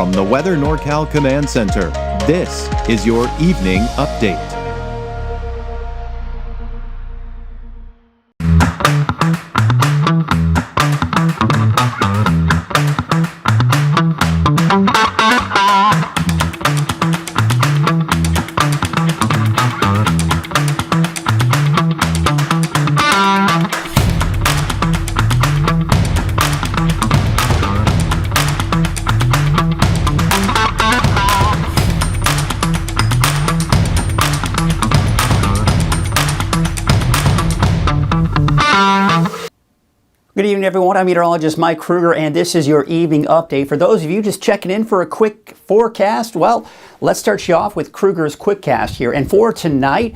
From the Weather NorCal Command Center, this is your Evening Update. Good evening, everyone. I'm meteorologist Mike Kruger, and this is your evening update. For those of you just checking in for a quick forecast, well, let's start you off with Kruger's Quickcast here. And for tonight,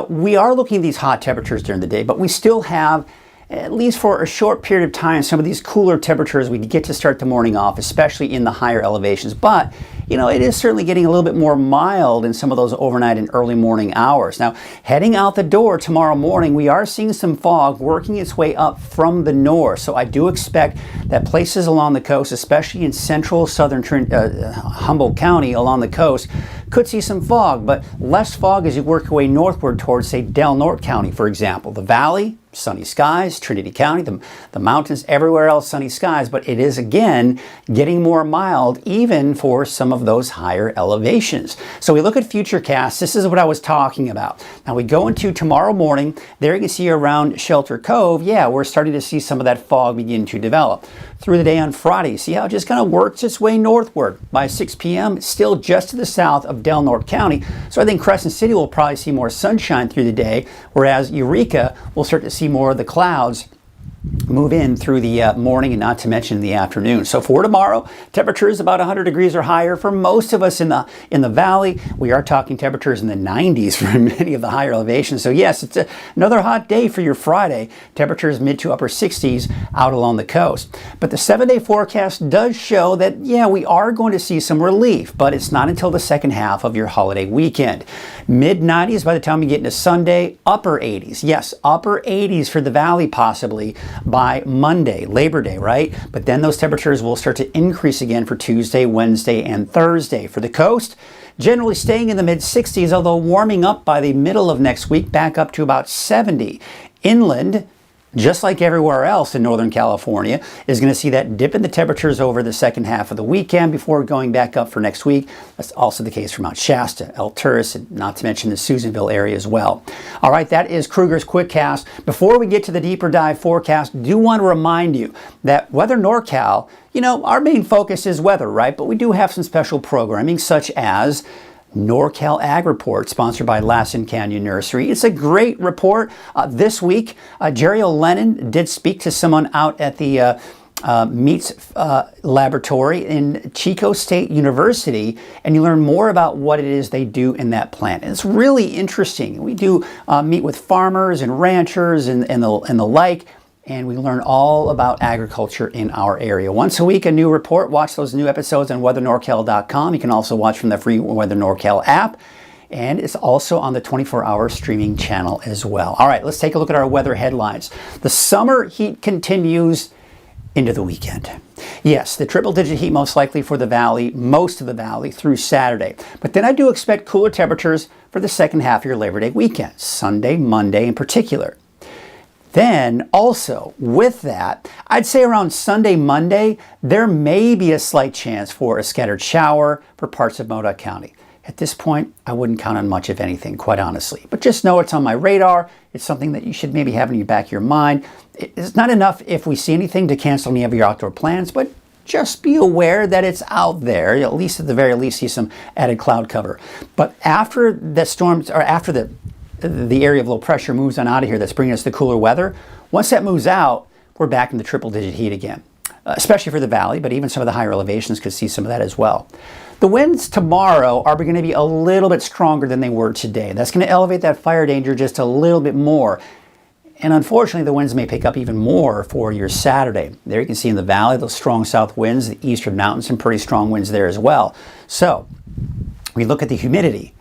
we are looking at these hot temperatures during the day, but we still have, at least for a short period of time, some of these cooler temperatures we get to start the morning off, especially in the higher elevations. But, it is certainly getting a little bit more mild in some of those overnight and early morning hours. Now, heading out the door tomorrow morning, we are seeing some fog working its way up from the north. So I do expect that places along the coast, especially in central southern Humboldt County along the coast, could see some fog, but less fog as you work your way northward towards, say, Del Norte County, for example. The valley, sunny skies, Trinity County, the mountains, everywhere else sunny skies, but it is again getting more mild even for some of those higher elevations. So we look at futurecasts. This is what I was talking about. Now we go into tomorrow morning. There you can see around Shelter Cove, yeah, we're starting to see some of that fog begin to develop. Through the day on Friday, see how it just kind of works its way northward. By 6 p.m., it's still just to the south of Del Norte County. So I think Crescent City will probably see more sunshine through the day, whereas Eureka will start to see more of the clouds move in through the morning and not to mention the afternoon. So for tomorrow, temperatures about 100 degrees or higher for most of us in the valley. We are talking temperatures in the 90s for many of the higher elevations. So yes, it's another hot day for your Friday. Temperatures mid to upper 60s out along the coast. But the 7-day forecast does show that, yeah, we are going to see some relief, but it's not until the second half of your holiday weekend. Mid 90s by the time we get into Sunday, upper 80s. Yes, upper 80s for the valley possibly by Monday, Labor Day, right? But then those temperatures will start to increase again for Tuesday, Wednesday, and Thursday. For the coast, generally staying in the mid 60s, although warming up by the middle of next week, back up to about 70. Inland, just like everywhere else in Northern California, is going to see that dip in the temperatures over the second half of the weekend before going back up for next week. That's also the case for Mount Shasta, El Turris, and not to mention the Susanville area as well. All right, that is Kruger's Quickcast. Before we get to the deeper dive forecast, I do want to remind you that Weather NorCal, our main focus is weather, right? But we do have some special programming such as NorCal Ag Report, sponsored by Lassen Canyon Nursery. It's a great report. This week, Jerry O'Lennon did speak to someone out at the meats laboratory in Chico State University, and you learn more about what it is they do in that plant. And it's really interesting. We do meet with farmers and ranchers and the like, and we learn all about agriculture in our area. Once a week, a new report. Watch those new episodes on weathernorcal.com. You can also watch from the free Weather NorCal app, and it's also on the 24-hour streaming channel as well. All right, let's take a look at our weather headlines. The summer heat continues into the weekend. Yes, the triple-digit heat most likely for the valley, most of the valley, through Saturday. But then I do expect cooler temperatures for the second half of your Labor Day weekend, Sunday, Monday in particular. Then also with that, I'd say around Sunday, Monday, there may be a slight chance for a scattered shower for parts of Modoc County. At this point, I wouldn't count on much, if anything, quite honestly. But just know it's on my radar. It's something that you should maybe have in your back of your mind. It's not enough if we see anything to cancel any of your outdoor plans, but just be aware that it's out there. At least at the very least, see some added cloud cover. But after the storms, or after the area of low pressure moves on out of here that's bringing us the cooler weather, once that moves out, we're back in the triple-digit heat again, especially for the valley, but even some of the higher elevations could see some of that as well. The winds tomorrow are going to be a little bit stronger than they were today. That's going to elevate that fire danger just a little bit more. And unfortunately, the winds may pick up even more for your Saturday. There you can see in the valley those strong south winds, the eastern mountains, some pretty strong winds there as well. So we look at the humidity.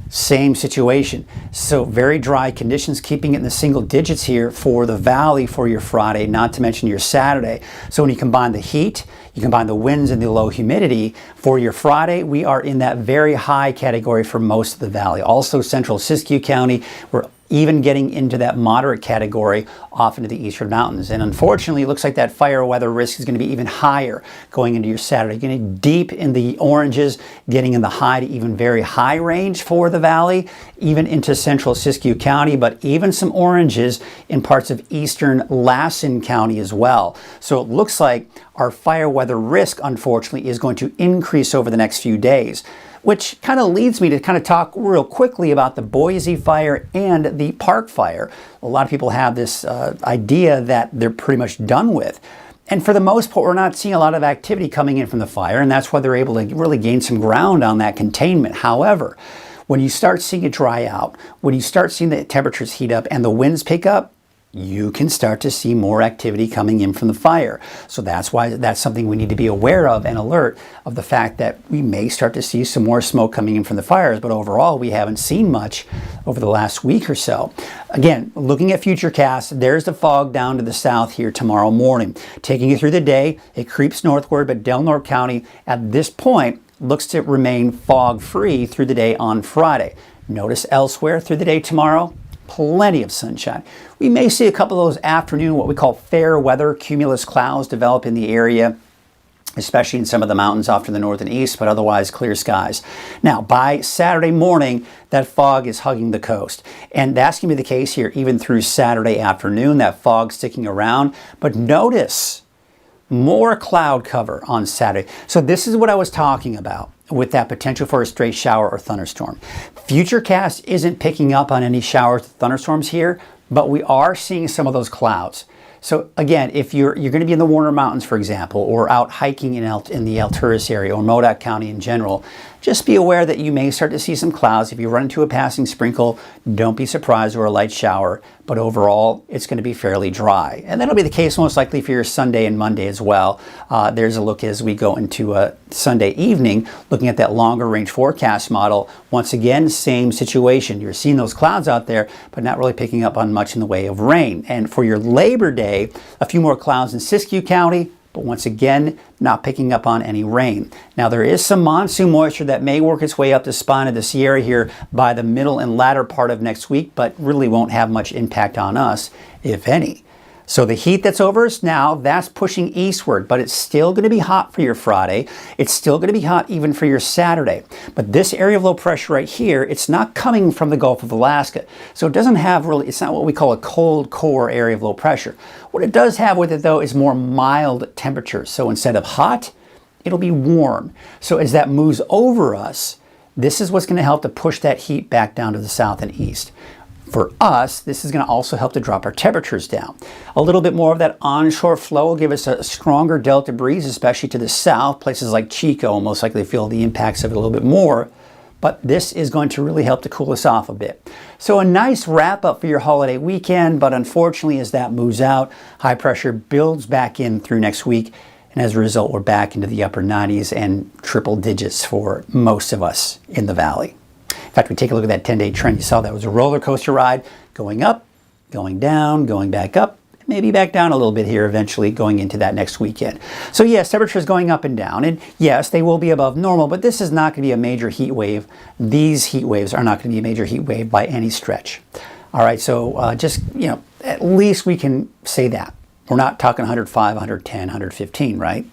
Same situation. So very dry conditions, keeping it in the single digits here for the valley for your Friday, not to mention your Saturday. So when you combine the heat, You combine the winds and the low humidity. For your Friday, we are in that very high category for most of the valley. Also central Siskiyou County, we're even getting into that moderate category off into the eastern mountains. And unfortunately, it looks like that fire weather risk is going to be even higher going into your Saturday. Getting deep in the oranges, getting in the high to even very high range for the valley, even into central Siskiyou County, but even some oranges in parts of eastern Lassen County as well. So it looks like our fire weather risk, unfortunately, is going to increase over the next few days, which kind of leads me to kind of talk real quickly about the Boise fire and the Park fire. A lot of people have this idea that they're pretty much done with. And for the most part, we're not seeing a lot of activity coming in from the fire, and that's why they're able to really gain some ground on that containment. However, when you start seeing it dry out, when you start seeing the temperatures heat up and the winds pick up, you can start to see more activity coming in from the fire. So that's why that's something we need to be aware of and alert of the fact that we may start to see some more smoke coming in from the fires, but overall we haven't seen much over the last week or so. Again, looking at futurecasts, there's the fog down to the south here tomorrow morning. Taking you through the day, it creeps northward, but Delaware County at this point looks to remain fog-free through the day on Friday. Notice elsewhere through the day tomorrow, plenty of sunshine. We may see a couple of those afternoon, what we call fair weather cumulus clouds develop in the area, especially in some of the mountains off to the north and east, but otherwise clear skies. Now, by Saturday morning, that fog is hugging the coast. And that's going to be the case here even through Saturday afternoon, that fog sticking around. But notice more cloud cover on Saturday. So this is what I was talking about with that potential for a stray shower or thunderstorm. Futurecast isn't picking up on any showers or thunderstorms here, but we are seeing some of those clouds. So again, if you're going to be in the Warner Mountains, for example, or out hiking in the Alturas area or Modoc County in general, just be aware that you may start to see some clouds. If you run into a passing sprinkle, don't be surprised, or a light shower. But overall, it's going to be fairly dry. And that'll be the case most likely for your Sunday and Monday as well. There's a look as we go into Sunday evening, looking at that longer range forecast model. Once again, same situation. You're seeing those clouds out there, but not really picking up on much in the way of rain. And for your Labor Day, a few more clouds in Siskiyou County, but once again, not picking up on any rain. Now, there is some monsoon moisture that may work its way up the spine of the Sierra here by the middle and latter part of next week, but really won't have much impact on us, if any. So the heat that's over us now, that's pushing eastward, but it's still going to be hot for your Friday. It's still going to be hot even for your Saturday. But this area of low pressure right here, it's not coming from the Gulf of Alaska. So it doesn't have really, it's not what we call a cold core area of low pressure. What it does have with it though is more mild temperatures. So instead of hot, it'll be warm. So as that moves over us, this is what's going to help to push that heat back down to the south and east. For us, this is going to also help to drop our temperatures down. A little bit more of that onshore flow will give us a stronger delta breeze, especially to the south. Places like Chico will most likely feel the impacts of it a little bit more. But this is going to really help to cool us off a bit. So a nice wrap up for your holiday weekend, but unfortunately as that moves out, high pressure builds back in through next week. And as a result, we're back into the upper 90s and triple digits for most of us in the valley. In fact, we take a look at that 10-day trend. You saw that was a roller coaster ride, going up, going down, going back up, maybe back down a little bit here eventually going into that next weekend. So yes, temperatures going up and down, and yes, they will be above normal, but this is not going to be a major heat wave. These heat waves are not going to be a major heat wave by any stretch. All right, so just, at least we can say that. We're not talking 105, 110, 115, right?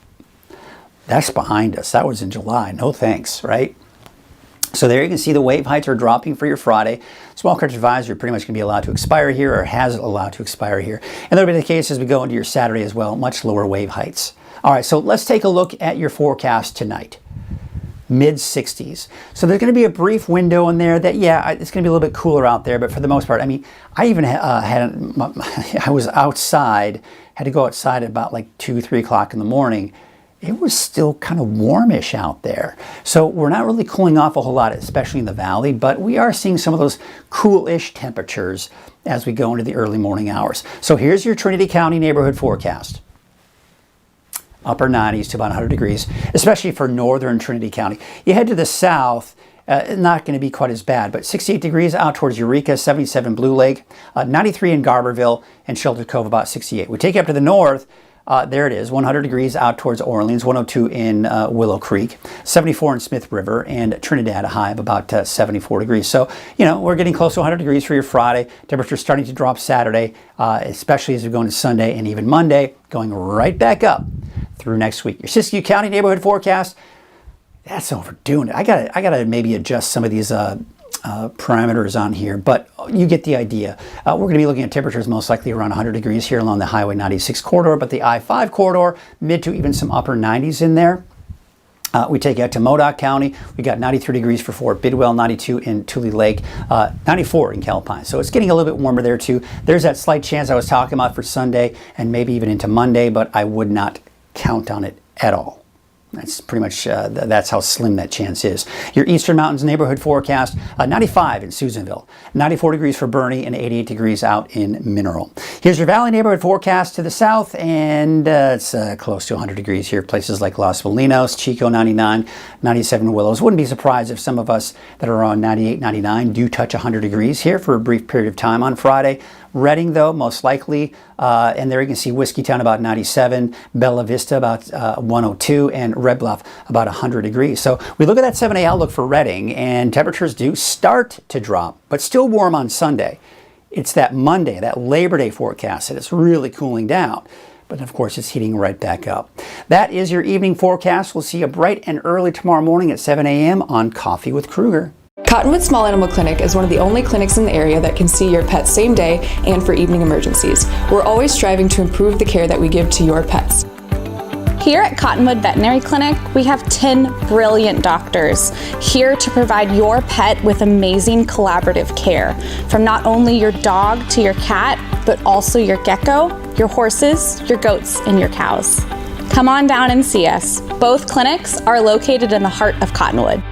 That's behind us. That was in July. No thanks, right? So there you can see the wave heights are dropping for your Friday. Small craft advisory pretty much going to be allowed to expire here, or has allowed to expire here. And that'll be the case as we go into your Saturday as well, much lower wave heights. All right, so let's take a look at your forecast tonight. Mid-60s. So there's going to be a brief window in there that, yeah, it's going to be a little bit cooler out there, but for the most part, I mean, I even I was outside, had to go outside at about like 2, 3 o'clock in the morning. It was still kind of warmish out there. So we're not really cooling off a whole lot, especially in the valley, but we are seeing some of those cool-ish temperatures as we go into the early morning hours. So here's your Trinity County neighborhood forecast. Upper 90s to about 100 degrees, especially for northern Trinity County. You head to the south, not going to be quite as bad, but 68 degrees out towards Eureka, 77 Blue Lake, 93 in Garberville, and Shelter Cove about 68. We take you up to the north, there it is, 100 degrees out towards Orleans, 102 in Willow Creek, 74 in Smith River, and Trinidad, a high of about 74 degrees. So, we're getting close to 100 degrees for your Friday. Temperatures starting to drop Saturday, especially as we go into Sunday and even Monday, going right back up through next week. Your Siskiyou County neighborhood forecast, that's overdoing it. I gotta maybe adjust some of these parameters on here, but you get the idea. We're going to be looking at temperatures most likely around 100 degrees here along the Highway 96 corridor, but the I-5 corridor, mid to even some upper 90s in there. We take you out to Modoc County. We got 93 degrees for Fort Bidwell, 92 in Tule Lake, 94 in Calpine. So it's getting a little bit warmer there too. There's that slight chance I was talking about for Sunday and maybe even into Monday, but I would not count on it at all. That's pretty much, that's how slim that chance is. Your Eastern Mountains neighborhood forecast, 95 in Susanville, 94 degrees for Bernie, and 88 degrees out in Mineral. Here's your Valley neighborhood forecast to the south, and it's close to 100 degrees here. Places like Los Molinos, Chico 99, 97 Willows. Wouldn't be surprised if some of us that are on 98, 99 do touch 100 degrees here for a brief period of time on Friday. Reading, though, most likely, and there you can see Whiskeytown about 97, Bella Vista about 102, and Red Bluff about 100 degrees. So we look at that 7-day outlook for Reading, and temperatures do start to drop, but still warm on Sunday. It's that Monday, that Labor Day forecast that it's really cooling down. But of course, it's heating right back up. That is your evening forecast. We'll see you bright and early tomorrow morning at 7 a.m. on Coffee with Kruger. Cottonwood Small Animal Clinic is one of the only clinics in the area that can see your pet same day and for evening emergencies. We're always striving to improve the care that we give to your pets. Here at Cottonwood Veterinary Clinic, we have 10 brilliant doctors here to provide your pet with amazing collaborative care. From not only your dog to your cat, but also your gecko, your horses, your goats, and your cows. Come on down and see us. Both clinics are located in the heart of Cottonwood.